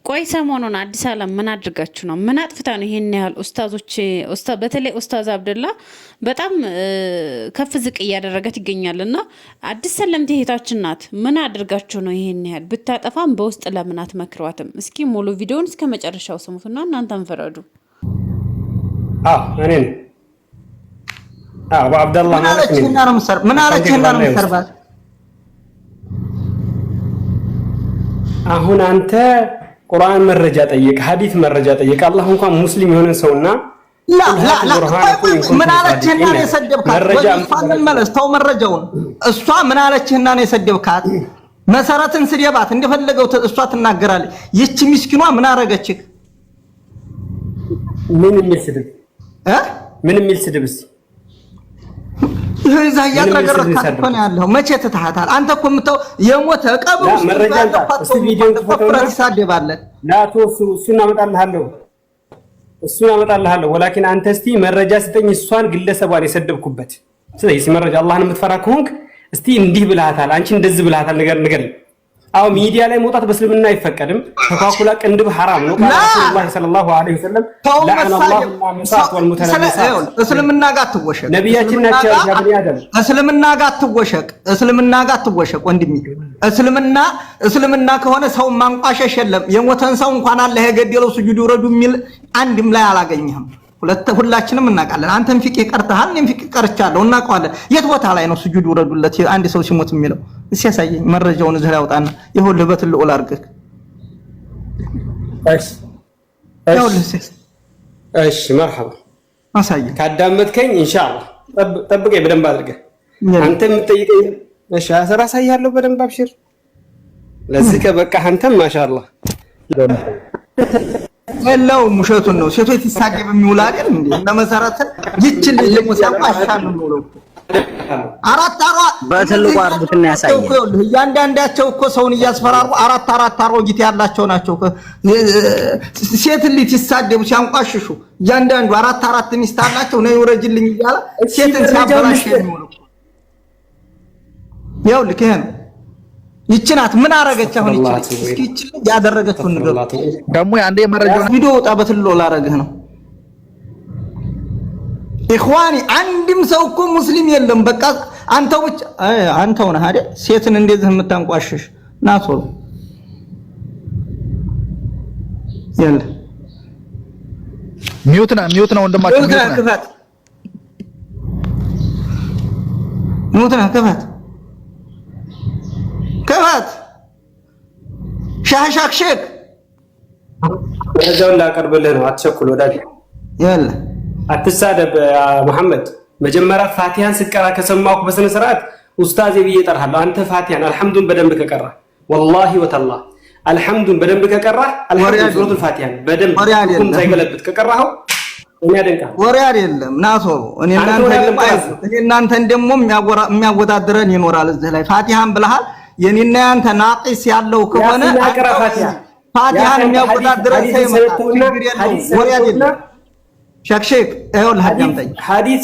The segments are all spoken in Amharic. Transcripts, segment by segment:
ቆይ ሰሞኑን አዲስ አለም ምን አድርጋችሁ ነው? ምን አጥፍታ ነው ይሄን ያህል ኡስታዞች በተለይ ኡስታዝ አብደላ በጣም ከፍ ዝቅ እያደረገት ይገኛልና አዲስ ሰለምት እህታችን ናት። ምን አድርጋችሁ ነው ይሄን ያህል? ብታጠፋም በውስጥ ለምን አትመክሯትም? እስኪ ሙሉ ቪዲዮውን እስከ መጨረሻው ስሙትና እናንተም ፈረዱ። እኔ አብደላ ማለት ምን አለችና ነው መሰርባት? አሁን አንተ ቁርአን መረጃ ጠይቅ፣ ሐዲስ መረጃ ጠይቅ። አላህ እንኳን ሙስሊም የሆነ ሰውና ምን አለችህና ነው የሰደብካት? ወይስ መለስ ተው መረጃውን። እሷ ምን አለችህና ነው የሰደብካት? መሰረትን ስደባት እንደፈለገው እሷ ትናገራለች። ይቺ ምስኪኗ ምን አረገችህ? ምን የሚል ስድብ ምን የሚል ስድብስ? ይሄዛ ያጥረገረካት እኮ ነው ያለው። መቼ ተታሃታል? አንተ እኮ የምታው የሞተ ቀብሩ መረጃ ቪዲዮ ተፈጥሯት ይሳደባል። ላቶ እሱን አመጣልሃለሁ ወላኪን አንተ እስቲ መረጃ ስጠኝ። እሷን ግለሰቧን የሰደብኩበት ስለዚህ መረጃ አላህን የምትፈራ ከሆንክ እስቲ እንዲህ ብለሃታል፣ አንቺ እንደዚህ ብለሃታል ንገረኝ። አው ሚዲያ ላይ መውጣት በእስልምና አይፈቀድም። ተኳኩላ ቅንድብ ሐራም ነው። ረሱላህ ሰለላሁ ዐለይሂ ወሰለም ለዐነላሁ ሙሳት ወልሙተነሳት እስልምና ጋር ትወሸቅ ነብያችን ናቸው ያብኒያደም እስልምና ጋር ትወሸቅ ወንድሜ። እስልምና ከሆነ ሰው ማንቋሸሽ የለም። የሞተን ሰው እንኳን አላህ የገደለው ስጁድ ወረዱ የሚል አንድም ላይ አላገኘህም። ሁላችንም እናውቃለን። አንተም ፍቅህ ቀርተሃል፣ እኔም ፍቅህ ቀርቻለሁ፣ እናውቀዋለን። የት ቦታ ላይ ነው ስጁድ ወረዱለት አንድ ሰው ሲሞት የሚለው? እስኪ ያሳየኝ መረጃውን እዚህ ላይ አውጣና ይኸውልህ በትልቁ ላድርግህ። እሺ መርሐባ አሳየኝ ካዳመጥከኝ ኢንሻአላህ ጠብቀኝ በደንብ አድርገህ። አንተ የምትጠይቀኝ እሺ አሳያለሁ በደንብ አብሽር። ለዚህ ከበቃ አንተም ማሻአላህ የለውም ውሸቱን ነው። ሴቶች ሲሳደብ የሚውል አይደል እንዴ? ለመሰረት ይችል ልጅ ሲያቋሻል ነው። አራት በትልቁ አርቡትና ያሳያል። እያንዳንዳቸው እኮ ሰውን እያስፈራሩ አራት አሮጊት ያላቸው ናቸው። ሴት ልጅ ሲሳደቡ ሲያንቋሽሹ እያንዳንዱ አራት ሚስት አላቸው ነው ይወረጅልኝ እያለ ሴትን ሲያበላሽ ነው። ያው ልክ ይሄ ነው። ይችናት ምን አረገች? አሁን ይችላል እስኪ ይችል ያደረገችው ነገር ደግሞ አንዴ መረጃው ቪዲዮ ወጣ በትልሎ ላረግህ ነው። ኢኽዋኒ አንድም ሰው እኮ ሙስሊም የለም። በቃ አንተው ብቻ አንተው ነህ አይደል ሴትን እንደዚህ የምታንቋሽሽ? ናቶሎ ያለ ሚውት ነው ወንድማችን ክፈት ሻሻክሽክ መረጃውን ላቀርብልህ ነው። አትቸኩል ወዳጅ ያለ አትሳደብ። መሐመድ መጀመሪያ ፋቲሃን ስቀራ ከሰማሁ በስነ ስርዓት ኡስታዝ ብዬ እጠራለሁ። አንተ ፋቲሃን አልሐምዱን በደንብ ከቀራ ወላሂ ወተላህ አልሐምዱን በደንብ ከቀራ አልሐምዱ ሱረቱል ፋቲሃን በደንብ ሁሉም ሳይገለብጥ ከቀራው እኛ ደንቃ ወሬ አይደለም ናቶ። እኔ እናንተን ደግሞ የሚያወዳድረን ይኖራል እዚህ ላይ ፋቲሃን ብለሃል። የኔና ያንተ ናቂስ ያለው ከሆነ ፋቲሃን የሚያወዳድረን ሰይማ ወሬ አይደለም። ሸክሸክ ይኸውልህ አዳምጠኝ። ሐዲስ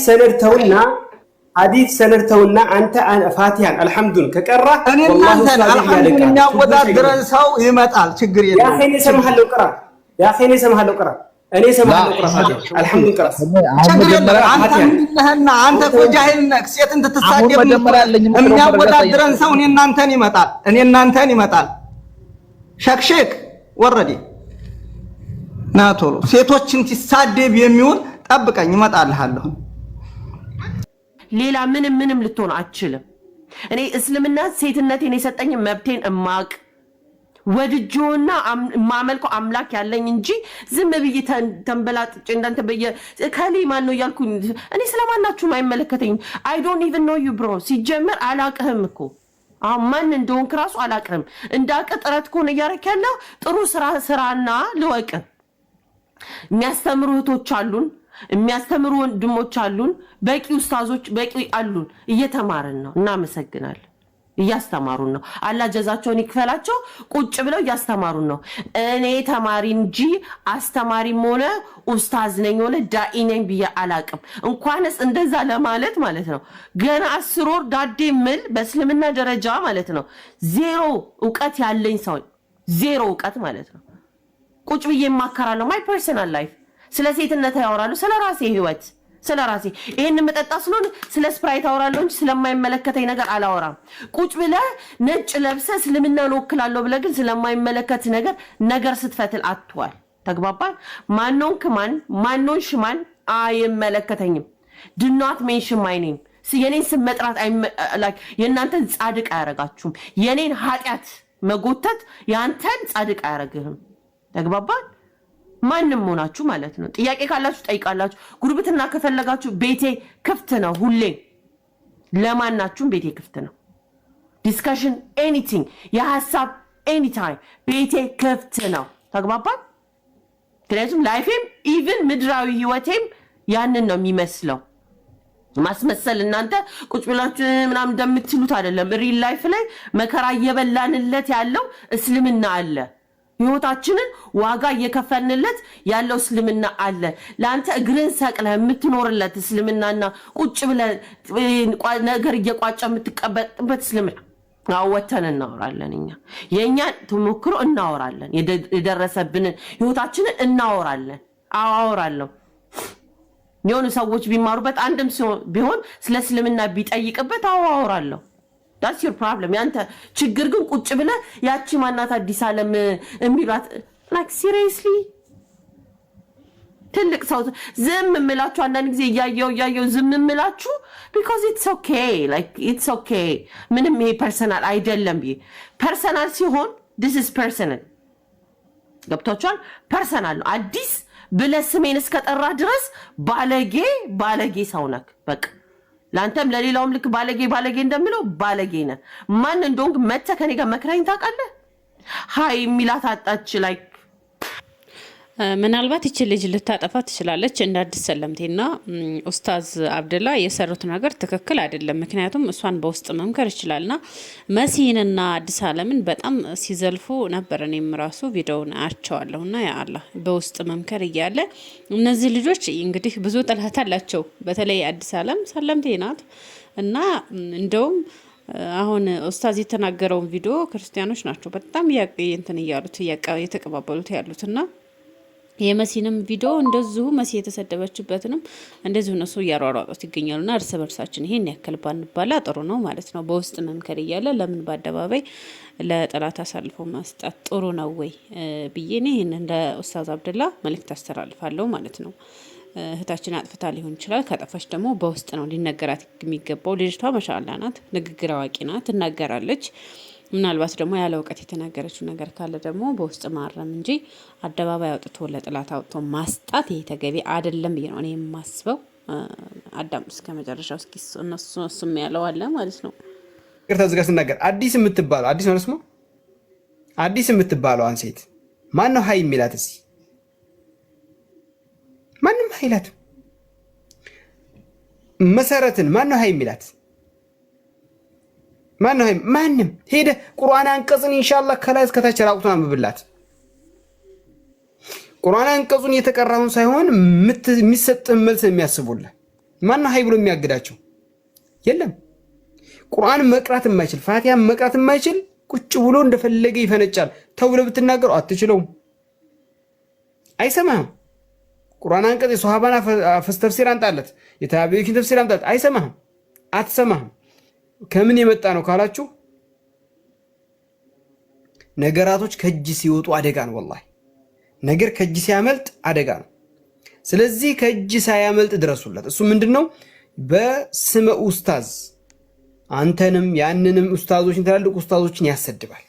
ሰነድ ተውና አንተ ፋቲሃን አልሐምዱን ከቀራ እኔ እናንተን አልሐምዱን የሚያወዳድረን ሰው ይመጣል። ችግር የለም። ያ ኸይኔ ሰማሃለው ቅራ እኔ ሰማሃለው ቅራ ፋቲሃን አልሐምዱን ቅራ። ችግር የለም። አንተ እንደህና አንተ እኮ ጃሂል ነህ። ሴት እንድትሳደብ የሚያወዳድረን ሰው እኔ እናንተን ይመጣል። ሸክሸክ ወረዴ ናቶሎ ሴቶችን ሲሳደብ የሚውል ጠብቀኝ እመጣልሃለሁ። ሌላ ምንም ልትሆን አትችልም። እኔ እስልምና ሴትነቴን የሰጠኝ መብቴን እማቅ ወድጆና ማመልከው አምላክ ያለኝ እንጂ ዝም ብዬ ተንበላጥጬ እንዳንተ ከሌ ማን ነው እያልኩኝ እኔ ስለማናችሁም አይመለከተኝም። I don't even know you bro። ሲጀመር አላቅህም እኮ አሁን ማን እንደሆንክ ራሱ አላቅህም። እንዳቀ ጥረት ከሆነ እያረክ ያለው ጥሩ ስራና ልወቅ። የሚያስተምሩ እህቶች አሉን፣ የሚያስተምሩ ወንድሞች አሉን፣ በቂ ኡስታዞች በቂ አሉን። እየተማርን ነው። እናመሰግናለን። እያስተማሩን ነው። አላህ ጀዛቸውን ይክፈላቸው። ቁጭ ብለው እያስተማሩን ነው። እኔ ተማሪ እንጂ አስተማሪም ሆነ ኡስታዝ ነኝ ሆነ ዳኢ ነኝ ብዬ አላቅም። እንኳንስ እንደዛ ለማለት ማለት ነው። ገና 10 ወር ዳዴ ምል በእስልምና ደረጃ ማለት ነው ዜሮ እውቀት ያለኝ ሰው ዜሮ እውቀት ማለት ነው። ቁጭ ብዬ ማከራለሁ ማይ ፐርሰናል ላይፍ ስለ ሴትነት ያወራሉ ስለ ራሴ ህይወት ስለ ራሴ ይሄን መጠጣ ስለሆነ ስለ ስፕራይት አወራለሁ እንጂ ስለማይመለከተኝ ነገር አላወራም ቁጭ ብለ ነጭ ለብሰ እስልምናን ወክላለሁ ብለ ግን ስለማይመለከት ነገር ስትፈትል አትዋል ተግባባን ማንኖንክ ማንኖን ሽማን አይመለከተኝም do not mention my name የኔን ስም መጥራት የእናንተን ጻድቅ አያረጋችሁም የኔን ኃጢአት መጎተት ያንተን ጻድቅ አያረግህም ተግባባን ማንንም ሆናችሁ ማለት ነው ጥያቄ ካላችሁ ጠይቃላችሁ ጉርብትና ከፈለጋችሁ ቤቴ ክፍት ነው ሁሌ ለማናችሁም ቤቴ ክፍት ነው ዲስከሽን ኤኒቲንግ የሐሳብ ኤኒታይም ቤቴ ክፍት ነው ተግባባን ስለዚህ ላይፌም ኢቭን ምድራዊ ህይወቴም ያንን ነው የሚመስለው ማስመሰል እናንተ ቁጭ ብላችሁ ምናምን እንደምትሉት አይደለም ሪል ላይፍ ላይ መከራ እየበላንለት ያለው እስልምና አለ ህይወታችንን ዋጋ እየከፈልንለት ያለው እስልምና አለ ለአንተ እግርን ሰቅለህ የምትኖርለት እስልምናና ቁጭ ብለህ ነገር እየቋጨ የምትቀበጥበት እስልምና አወተን እናወራለን እኛ የኛን ተሞክሮ እናወራለን የደረሰብንን ህይወታችንን እናወራለን አወራለሁ የሆኑ ሰዎች ቢማሩበት አንድም ቢሆን ስለ እስልምና ቢጠይቅበት አወራለሁ that's your problem ያንተ ችግር ግን ቁጭ ብለ ያቺ ማናት አዲስ ዓለም የሚሏት like seriously ትልቅ ሰው ዝም እምላችሁ አንዳንድ ጊዜ ያያየው ዝም እምላችሁ because it's okay ምንም ይሄ ፐርሰናል አይደለም ፐርሰናል ሲሆን this is personal ገብቷችኋል ፐርሰናል ነው አዲስ ብለህ ስሜን እስከጠራ ድረስ ባለጌ ሰው ነህ በቃ ላንተም ለሌላውም ልክ ባለጌ እንደምለው ባለጌ ነህ ማን እንደሆንክ መተህ ከኔ ጋር መክረኝ ታውቃለህ ሃይ ሚላት አጣች ላይክ ምናልባት እቺ ልጅ ልታጠፋ ትችላለች እንደ አዲስ ሰለምቴና ኡስታዝ አብደላ የሰሩት ነገር ትክክል አይደለም ምክንያቱም እሷን በውስጥ መምከር ይችላልና መሲንና አዲስ ዓለምን በጣም ሲዘልፉ ነበር እኔም ራሱ ቪዲዮውን አያቸዋለሁና ያ አላህ በውስጥ መምከር እያለ እነዚህ ልጆች እንግዲህ ብዙ ጥላት አላቸው በተለይ አዲስ ዓለም ሰለምቴ ናት እና እንደውም አሁን ኡስታዝ የተናገረው ቪዲዮ ክርስቲያኖች ናቸው በጣም እንትን እያሉት የተቀባበሉት ያሉትና የመሲንም ቪዲዮ እንደዚሁ መሲ የተሰደበችበትንም እንደዚሁ እነሱ እያሯሯጡት ይገኛሉና እርስ በርሳችን ይሄን ያክል ባንባላ ጥሩ ነው ማለት ነው በውስጥ መምከር እያለ ለምን በአደባባይ ለጠላት አሳልፎ መስጠት ጥሩ ነው ወይ ብዬ እኔ ይሄን እንደ ኡስታዝ አብደላ መልእክት አስተላልፋለሁ ማለት ነው እህታችን አጥፍታ ሊሆን ይችላል ከጠፋች ደግሞ በውስጥ ነው ሊነገራት የሚገባው ልጅቷ ማሻአላ ናት ንግግር አዋቂ ናት ትናገራለች ምናልባት ደግሞ ያለ እውቀት የተናገረችው ነገር ካለ ደግሞ በውስጥ ማረም እንጂ አደባባይ አውጥቶ ለጥላት አውጥቶ ማስጣት ይሄ ተገቢ አይደለም ብዬ ነው እኔ የማስበው አዳም እስከ መጨረሻው እስኪ እነሱም ያለው አለ ማለት ነው ተዝጋ ስናገር አዲስ ነው ስሙ አዲስ የምትባለው አንሴት ማን ነው ሀይ የሚላት እስኪ ማንም ሀይላት መሰረትን ማን ነው ሀይ የሚላት ማንም ሄደ ቁርአን አንቀጽን ኢንሻአላህ ከላይ እስከ ታች ራቁቱን አንብብላት ቁርአን አንቀጹን የተቀራውን ሳይሆን የሚሰጥህ መልስ የሚያስቡልህ ማን ሀይ ብሎ የሚያግዳቸው የለም ቁርአን መቅራት የማይችል ፋቲሃ መቅራት የማይችል ቁጭ ብሎ እንደፈለገ ይፈነጫል ተውለ ብትናገሩ አትችለውም አይሰማህም ቁርአን አንቀጽ የሱሐባና ተፍሲር አንጣለት የታቢዒን ተፍሲር አንጣለት አይሰማህም አትሰማህም ከምን የመጣ ነው ካላችሁ ነገራቶች ከእጅ ሲወጡ አደጋ ነው والله ነገር ከእጅ ሲያመልጥ አደጋ ነው ስለዚህ ከእጅ ሳያመልጥ ድረሱለት እሱ ምንድነው በስመ ኡስታዝ አንተንም ያንንም ኡስታዞችን ተላልቁ ኡስታዞችን ያሰድባል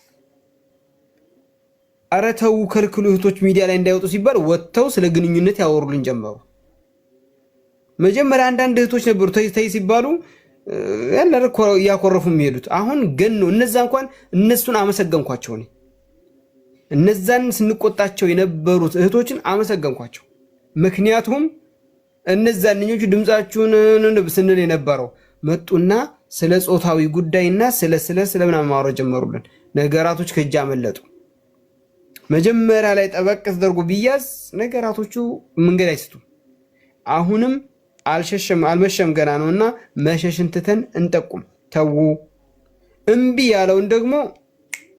አረተው ከልክሉ እህቶች ሚዲያ ላይ እንዳይወጡ ሲባል ወጥተው ስለ ግንኙነት ያወሩልን ጀመሩ መጀመሪያ አንዳንድ እህቶች ነበሩ ተይ ሲባሉ ያለርኮ ያቆረፉ የሚሄዱት አሁን ግን ነው እነዛ እንኳን እነሱን አመሰገንኳቸው ነው እነዛን ስንቆጣቸው የነበሩት እህቶችን አመሰገንኳቸው ምክንያቱም እነዛንኞቹ ድምጻችሁን ስንል የነበረው መጡና ስለ ጾታዊ ጉዳይና ስለምን ማውራት ጀመሩልን ነገራቶች ከእጅ አመለጡ መጀመሪያ ላይ ጠበቅ ተደርጎ ቢያዝ ነገራቶቹ መንገድ አይስቱ አሁንም አልመሸም ገና ነውና መሸሽን ትተን እንጠቁም ተው እምቢ ያለውን ደግሞ